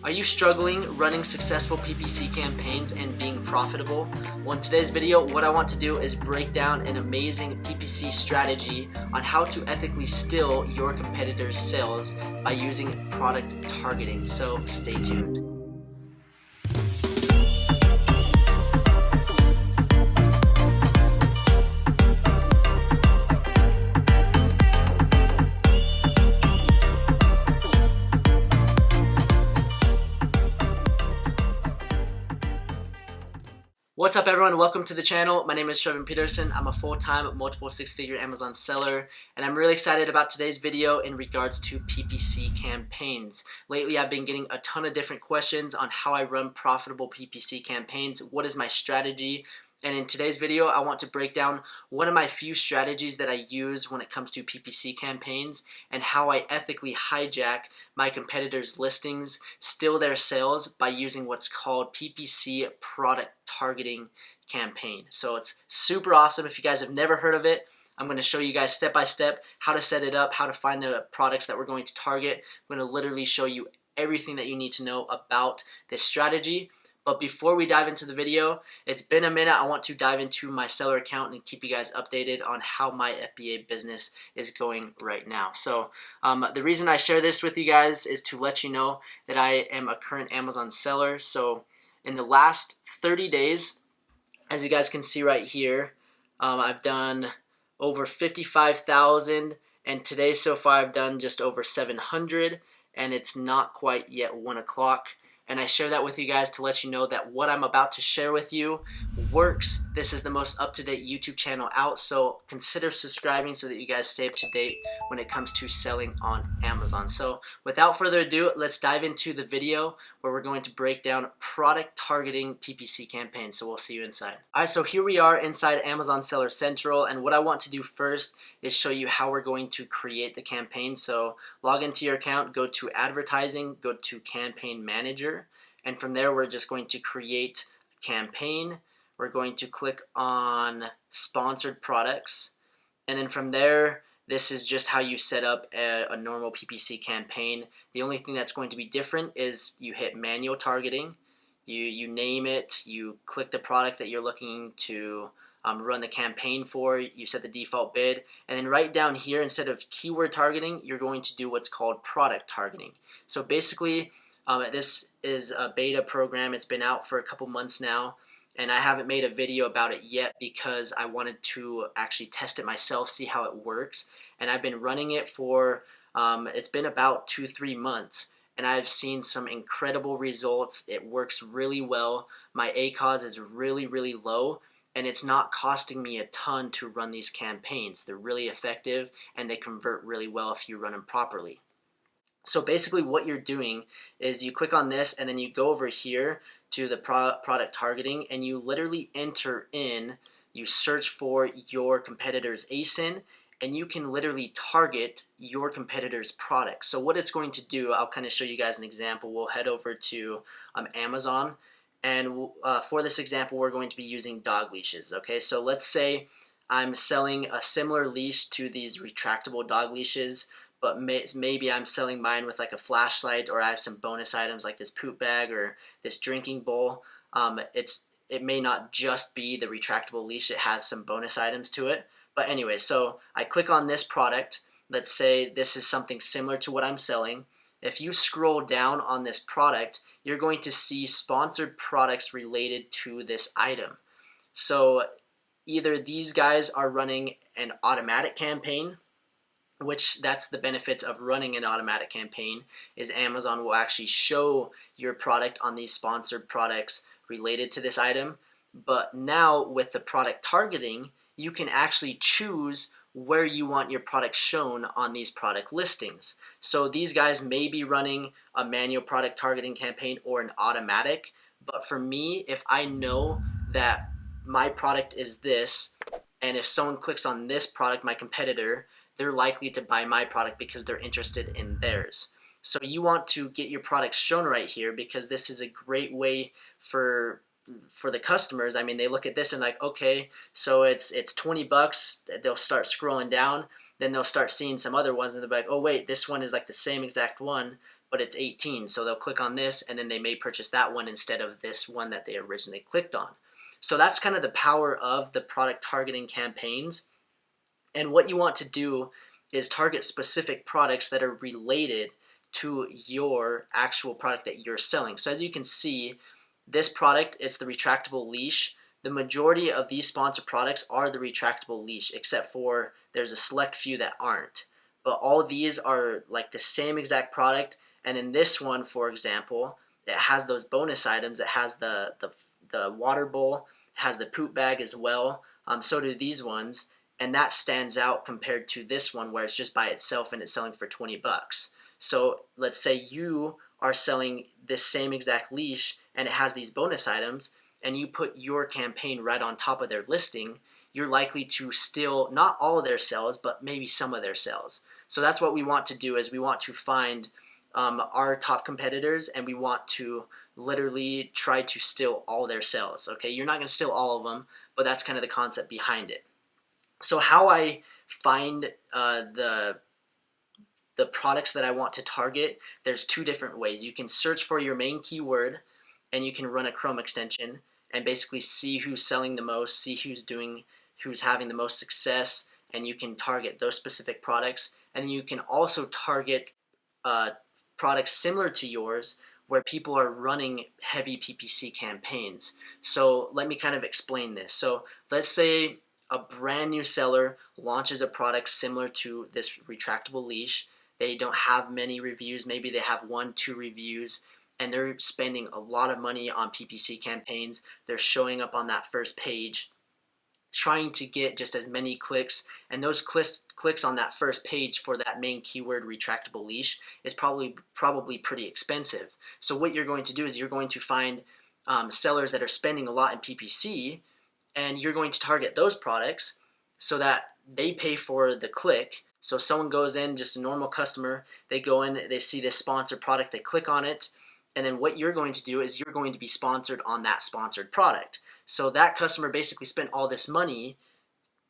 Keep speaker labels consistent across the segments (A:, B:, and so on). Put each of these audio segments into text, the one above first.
A: Are you struggling running successful PPC campaigns and being profitable? Well, in today's video, what I want to do is break down an amazing PPC strategy on how to ethically steal your competitors' sales by using product targeting. So stay tuned. What's up everyone, welcome to the channel. My name is Trevor Peterson. I'm a full-time multiple six-figure Amazon seller, and I'm really excited about today's video in regards to PPC campaigns. Lately I've been getting a ton of different questions on how I run profitable PPC campaigns, what is my strategy, and in today's video I want to break down one of my few strategies that I use when it comes to PPC campaigns and how I ethically hijack my competitors' listings, steal their sales by using what's called PPC product targeting campaign. So it's super awesome. If you guys have never heard of it, I'm going to show you guys step by step how to set it up, how to find the products that we're going to target. I'm going to literally show you everything that you need to know about this strategy. But before we dive into the video, it's been a minute. I want to dive into my seller account and keep you guys updated on how my FBA business is going right now. So the reason I share this with you guys is to let you know that I am a current Amazon seller. So in the last 30 days, as you guys can see right here, I've done over 55,000, and today so far I've done just over 700, and it's not quite yet 1 o'clock. And I share that with you guys to let you know that what I'm about to share with you works. This is the most up-to-date YouTube channel out, so consider subscribing so that you guys stay up to date when it comes to selling on Amazon. So without further ado, let's dive into the video where we're going to break down product targeting PPC campaigns. So we'll see you inside. All right, so here we are inside Amazon Seller Central, and what I want to do first is show you how we're going to create the campaign. So log into your account, go to advertising, go to campaign manager, and from there we're just going to create a campaign. We're going to click on sponsored products, and then from there this is just how you set up a normal PPC campaign. The only thing that's going to be different is you hit manual targeting, you name it, you click the product that you're looking to run the campaign for, you set the default bid, and then right down here, instead of keyword targeting, you're going to do what's called product targeting. So basically, this is a beta program. It's been out for a couple months now, and I haven't made a video about it yet because I wanted to actually test it myself, see how it works, and I've been running it for, it's been about 2-3 months, and I've seen some incredible results. It works really well. My ACOS is really, really low, and it's not costing me a ton to run these campaigns. They're really effective and they convert really well if you run them properly. So basically what you're doing is you click on this and then you go over here to the product targeting and you literally enter in, you search for your competitor's ASIN, and you can literally target your competitor's product. So what it's going to do, I'll kind of show you guys an example. We'll head over to Amazon. And for this example, we're going to be using dog leashes, okay? So let's say I'm selling a similar leash to these retractable dog leashes, but maybe I'm selling mine with like a flashlight, or I have some bonus items like this poop bag or this drinking bowl. It may not just be the retractable leash, it has some bonus items to it. But anyway, so I click on this product. Let's say this is something similar to what I'm selling. If you scroll down on this product, you're going to see sponsored products related to this item. So either these guys are running an automatic campaign, which that's the benefits of running an automatic campaign, is Amazon will actually show your product on these sponsored products related to this item. But now with the product targeting, you can actually choose where you want your product shown on these product listings. So these guys may be running a manual product targeting campaign or an automatic, but for me, if I know that my product is this, and if someone clicks on this product, my competitor, they're likely to buy my product because they're interested in theirs. So you want to get your product shown right here because this is a great way for the customers. I mean, they look at this and like, okay, so it's 20 bucks. They'll start scrolling down, then they'll start seeing some other ones and they'll be like, oh wait, this one is like the same exact one, but it's 18. So they'll click on this and then they may purchase that one instead of this one that they originally clicked on. So that's kind of the power of the product targeting campaigns. And what you want to do is target specific products that are related to your actual product that you're selling. So as you can see, this product is the retractable leash. The majority of these sponsored products are the retractable leash, except for there's a select few that aren't. But all these are like the same exact product. And then this one, for example, it has those bonus items. It has the water bowl, it has the poop bag as well. So do these ones. And that stands out compared to this one where it's just by itself and it's selling for 20 bucks. So let's say you are selling this same exact leash and it has these bonus items and you put your campaign right on top of their listing, you're likely to steal not all of their sales, but maybe some of their sales. So that's what we want to do, is we want to find our top competitors and we want to literally try to steal all their sales. Okay, you're not going to steal all of them, but that's kind of the concept behind it. So how I find the products that I want to target, there's two different ways. You can search for your main keyword and you can run a Chrome extension and basically see who's selling the most, see who's having the most success, and you can target those specific products. And then you can also target products similar to yours where people are running heavy PPC campaigns. So let me kind of explain this. So let's say a brand new seller launches a product similar to this retractable leash. They don't have many reviews, maybe they have 1-2 reviews, and they're spending a lot of money on PPC campaigns. They're showing up on that first page, trying to get just as many clicks, and those clicks on that first page for that main keyword retractable leash is probably pretty expensive. So what you're going to do is you're going to find sellers that are spending a lot in PPC, and you're going to target those products so that they pay for the click. So someone goes in, just a normal customer, they go in, they see this sponsored product, they click on it, and then what you're going to do is you're going to be sponsored on that sponsored product. So that customer basically spent all this money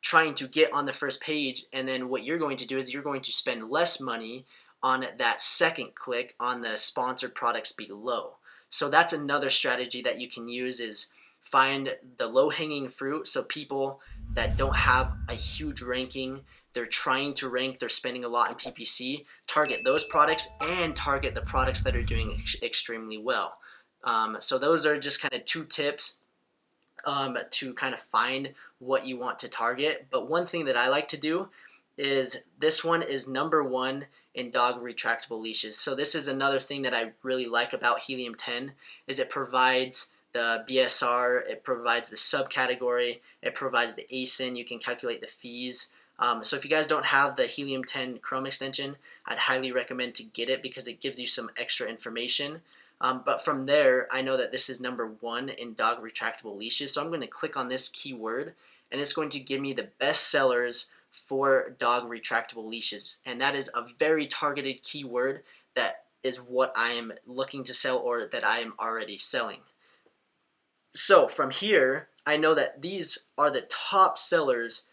A: trying to get on the first page, and then what you're going to do is you're going to spend less money on that second click on the sponsored products below. So that's another strategy that you can use, is find the low-hanging fruit. So people that don't have a huge ranking, they're trying to rank, they're spending a lot in PPC, target those products and target the products that are doing extremely well. So those are just kind of two tips to kind of find what you want to target. But one thing that I like to do is, this one is #1 in dog retractable leashes. So this is another thing that I really like about Helium 10, is it provides the BSR, it provides the subcategory, it provides the ASIN, you can calculate the fees. So if you guys don't have the Helium 10 Chrome extension, I'd highly recommend to get it because it gives you some extra information. But from there, I know that this is #1 in dog retractable leashes, so I'm going to click on this keyword and it's going to give me the best sellers for dog retractable leashes. And that is a very targeted keyword that is what I am looking to sell, or that I am already selling. So from here, I know that these are the top sellers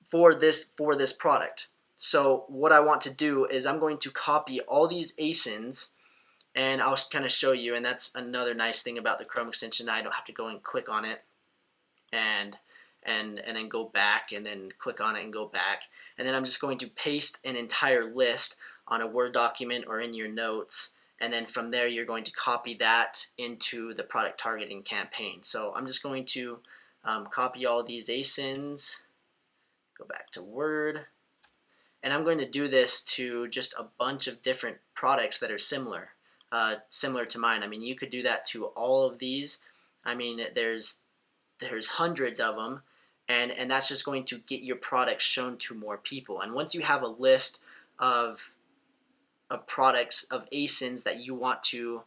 A: for this product. So what I want to do is I'm going to copy all these ASINs, and I'll kind of show you, and that's another nice thing about the Chrome extension. I don't have to go and click on it and then go back and then click on it and go back. And then I'm just going to paste an entire list on a Word document or in your notes. And then from there, you're going to copy that into the product targeting campaign. So I'm just going to copy all these ASINs, go back to Word, and I'm going to do this to just a bunch of different products that are similar to mine. I mean, you could do that to all of these. I mean, there's hundreds of them, and that's just going to get your product shown to more people. And once you have a list of products, of ASINs that you want to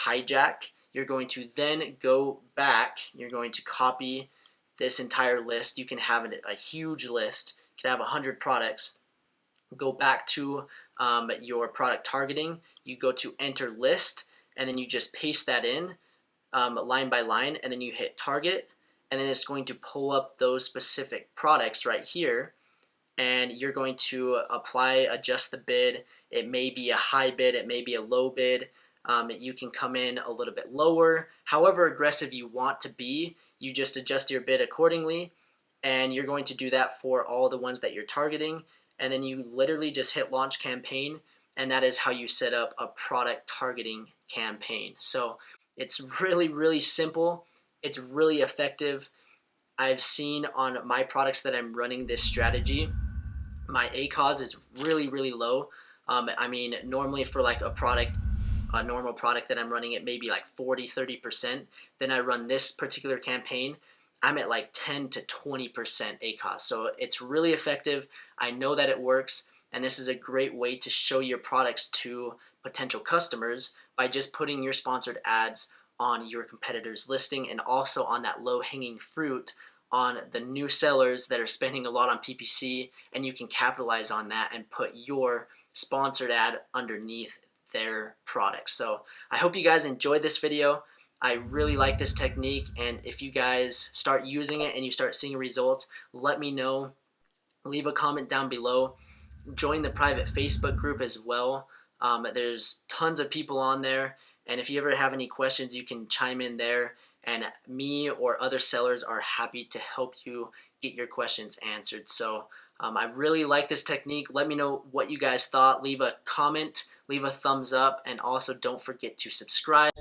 A: hijack, you're going to then go back, you're going to copy this entire list. You can have a huge list, you can have 100 products. Go back to your product targeting, you go to enter list, and then you just paste that in line by line, and then you hit target, and then it's going to pull up those specific products right here. and you're going to adjust the bid. It may be a high bid, it may be a low bid. You can come in a little bit lower. However aggressive you want to be, you just adjust your bid accordingly, and you're going to do that for all the ones that you're targeting, and then you literally just hit launch campaign, and that is how you set up a product targeting campaign. So it's really, really simple. It's really effective. I've seen on my products that I'm running this strategy, my ACOS is really, really low. I mean, normally for like a normal product that I'm running, it may be like 40-30%. Then I run this particular campaign, I'm at like 10 to 20% ACOS. So it's really effective. I know that it works, and this is a great way to show your products to potential customers by just putting your sponsored ads on your competitor's listing, and also on that low-hanging fruit on the new sellers that are spending a lot on PPC, and you can capitalize on that and put your sponsored ad underneath their product. So I hope you guys enjoyed this video. I really like this technique, and if you guys start using it and you start seeing results, let me know. Leave a comment down below. Join the private Facebook group as well. There's tons of people on there, and if you ever have any questions, you can chime in there, and me or other sellers are happy to help you get your questions answered. So I really like this technique. Let me know what you guys thought. Leave a comment, leave a thumbs up, and also don't forget to subscribe,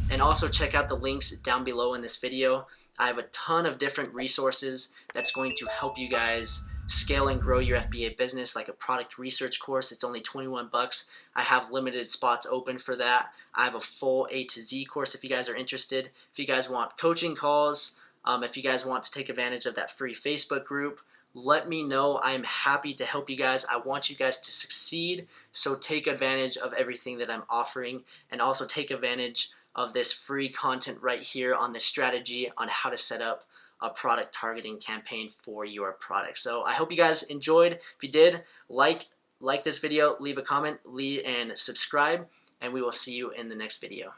A: and also check out the links down below in this video. I have a ton of different resources that's going to help you guys scale and grow your FBA business, like a product research course. It's only 21 bucks. I have limited spots open for that. I have a full A to Z course if you guys are interested. If you guys want coaching calls, if you guys want to take advantage of that free Facebook group, let me know. I'm happy to help you guys. I want you guys to succeed, so take advantage of everything that I'm offering, and also take advantage of this free content right here on this strategy on how to set up a product targeting campaign for your product. So I hope you guys enjoyed. If you did, like this video, leave a comment, and subscribe, and we will see you in the next video.